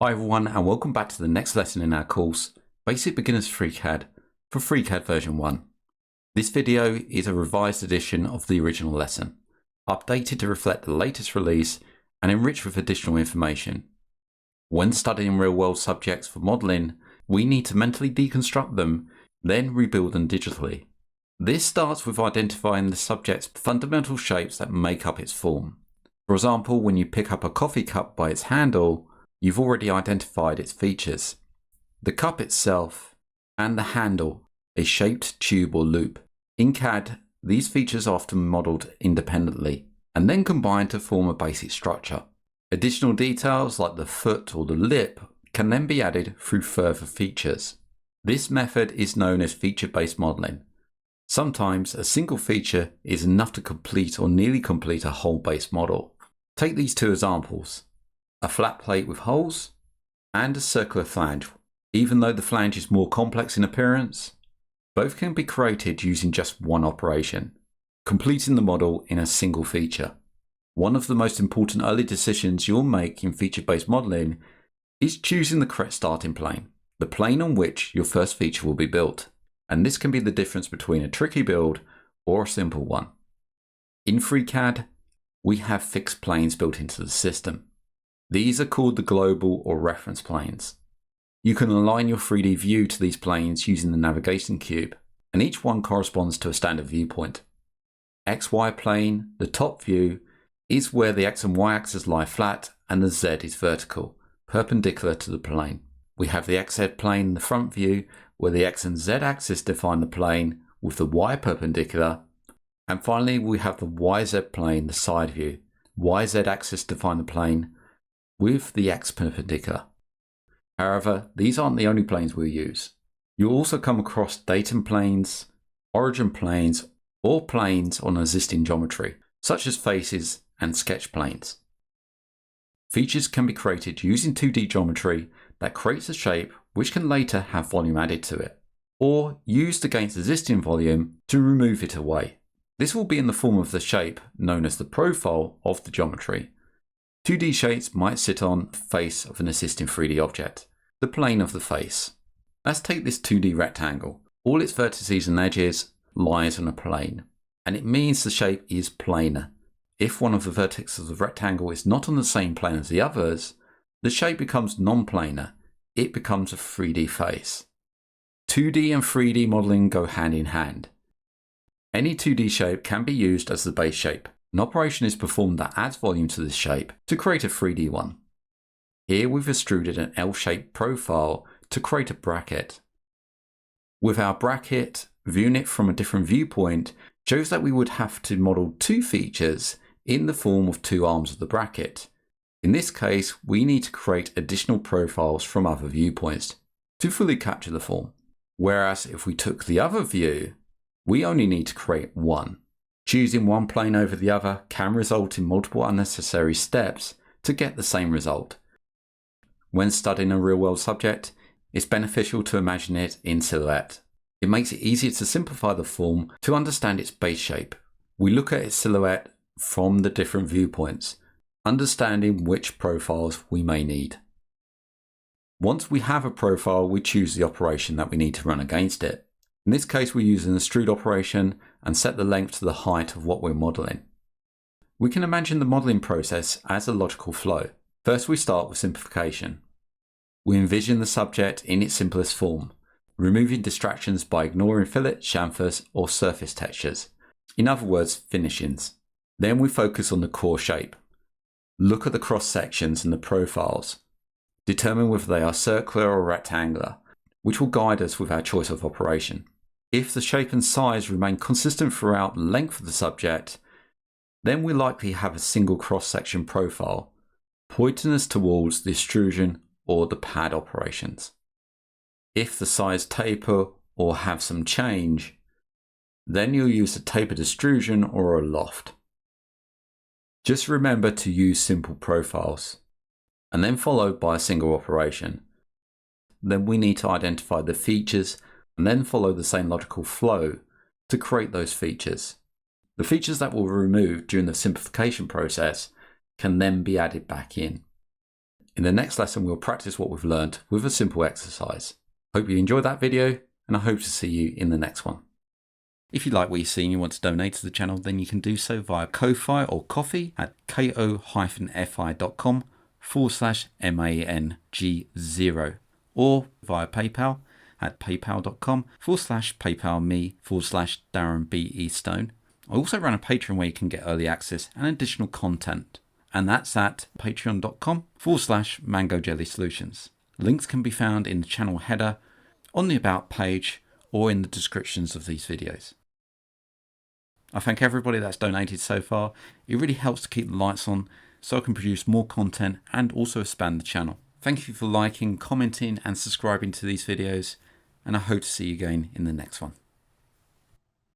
Hi everyone, and welcome back to the next lesson in our course, Basic Beginners FreeCAD for FreeCAD version 1. This video is a revised edition of the original lesson, updated to reflect the latest release and enriched with additional information. When studying real-world subjects for modelling, we need to mentally deconstruct them, then rebuild them digitally. This starts with identifying the subject's fundamental shapes that make up its form. For example, when you pick up a coffee cup by its handle, you've already identified its features. The cup itself and the handle, a shaped tube or loop. In CAD, these features are often modelled independently and then combined to form a basic structure. Additional details like the foot or the lip can then be added through further features. This method is known as feature-based modelling. Sometimes a single feature is enough to complete or nearly complete a whole base model. Take these two examples. A flat plate with holes, and a circular flange. Even though the flange is more complex in appearance, both can be created using just one operation, completing the model in a single feature. One of the most important early decisions you'll make in feature-based modelling is choosing the correct starting plane, the plane on which your first feature will be built. And this can be the difference between a tricky build or a simple one. In FreeCAD, we have fixed planes built into the system. These are called the global or reference planes. You can align your 3D view to these planes using the navigation cube, and each one corresponds to a standard viewpoint. XY plane, the top view, is where the X and Y axes lie flat and the Z is vertical, perpendicular to the plane. We have the XZ plane, the front view, where the X and Z axis define the plane with the Y perpendicular. And finally, we have the YZ plane, the side view. YZ axis define the plane with the X perpendicular. However, these aren't the only planes we'll use. You'll also come across datum planes, origin planes, or planes on existing geometry, such as faces and sketch planes. Features can be created using 2D geometry that creates a shape which can later have volume added to it, or used against existing volume to remove it away. This will be in the form of the shape known as the profile of the geometry. 2D shapes might sit on the face of an existing 3D object, the plane of the face. Let's take this 2D rectangle. All its vertices and edges lies on a plane, and it means the shape is planar. If one of the vertices of the rectangle is not on the same plane as the others, the shape becomes non-planar. It becomes a 3D face. 2D and 3D modeling go hand in hand. Any 2D shape can be used as the base shape. An operation is performed that adds volume to this shape to create a 3D one. Here we've extruded an L-shaped profile to create a bracket. With our bracket, viewing it from a different viewpoint shows that we would have to model two features in the form of two arms of the bracket. In this case, we need to create additional profiles from other viewpoints to fully capture the form. Whereas if we took the other view, we only need to create one. Choosing one plane over the other can result in multiple unnecessary steps to get the same result. When studying a real-world subject, it's beneficial to imagine it in silhouette. It makes it easier to simplify the form to understand its base shape. We look at its silhouette from the different viewpoints, understanding which profiles we may need. Once we have a profile, we choose the operation that we need to run against it. In this case, we use an extrude operation and set the length to the height of what we're modelling. We can imagine the modelling process as a logical flow. First, we start with simplification. We envision the subject in its simplest form, removing distractions by ignoring fillet, chamfers, or surface textures. In other words, finishings. Then we focus on the core shape. Look at the cross sections and the profiles. Determine whether they are circular or rectangular, which will guide us with our choice of operation. If the shape and size remain consistent throughout the length of the subject, then we likely have a single cross-section profile, pointing us towards the extrusion or the pad operations. If the size taper or have some change, then you'll use a tapered extrusion or a loft. Just remember to use simple profiles, and then followed by a single operation. Then we need to identify the features and then follow the same logical flow to create those features. The features that were removed during the simplification process can then be added back in. In the next lesson, we'll practice what we've learned with a simple exercise. Hope you enjoyed that video, and I hope to see you in the next one. If you like what you see and you want to donate to the channel, then you can do so via Ko-Fi or Coffee at ko-fi.com/MANG0 or via PayPal at paypal.com/paypalme/DarrenBEstone. I also run a Patreon where you can get early access and additional content, and that's at patreon.com/MangoJellySolutions. Links can be found in the channel header, on the About page, or in the descriptions of these videos. I thank everybody that's donated so far. It really helps to keep the lights on so I can produce more content and also expand the channel. Thank you for liking, commenting and subscribing to these videos, and I hope to see you again in the next one.